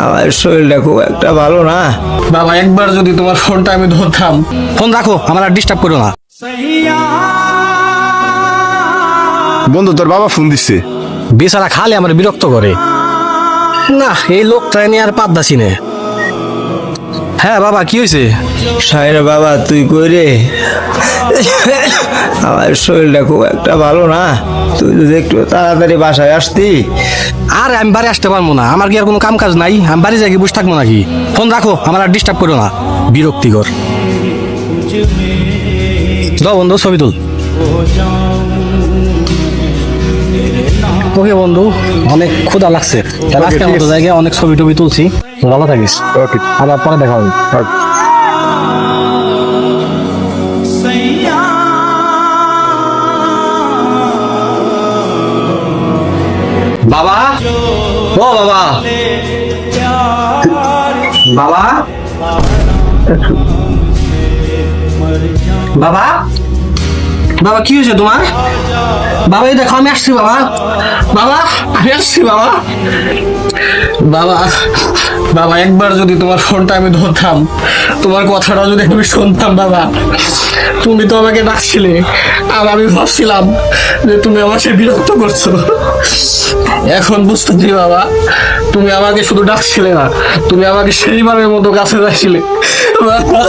আমার শরীরটা খুব একটা ভালো না। বাবা একবার যদি তোমার ফোনটা আমি ধরতাম। ফোন রাখো, আমার আর ডিস্টার্ব করো না। বন্ধু তোর বাবা ফোন দিচ্ছে। বেচারা খালে আমার বিরক্ত করে না, এই লোকটা নিয়ে আর পাদ্দাসি নে। হ্যাঁ বাবা, কি হয়েছে? সাইরা বাবা তুই কই রে? আমার শরীরটা খুব একটা ভালো না, তুই যদি একটু তাড়াতাড়ি বাসায় আসতি। আর আমি বাড়ি আসতে পারবো না, আমার কি আর কোনো কাম কাজ নাই? আমি বাড়ি যাই বসে থাকবো নাকি? ফোন রাখো, আমার আর ডিস্টার্ব করো না, বিরক্তিকর। যাও বন্ধু, ছবি তুল। ওকে বন্ধু, অনেক ক্ষুধা লাগছে, তাহলে আজকের মতো জায়গায় অনেক ছবি টবি তুলছি। ভালো থাকিস। ওকে, আবার পরে দেখা হবে। বাবা, ও বাবা, বাবা, বাবা, বাবা কি হয়েছে তোমার? বাবা এই দেখো আমি আসছি। বাবা, বাবা আমি আসছি। বাবা, বাবা, বাবা একবার যদি তোমার ফোনটা আমি ধরতাম, তোমার কথাটা যদি আমি শুনতাম। বাবা তুমি তো আমাকে ডাকছিলে, আর আমি ভাবছিলাম যে তুমি আমাকে বিরক্ত করছো। এখন বুঝতেছি বাবা, তুমি আমাকে শুধু ডাকছিলে না, তুমি আমাকে সেইবারের মতো কাছে যাচ্ছিলে। বাবা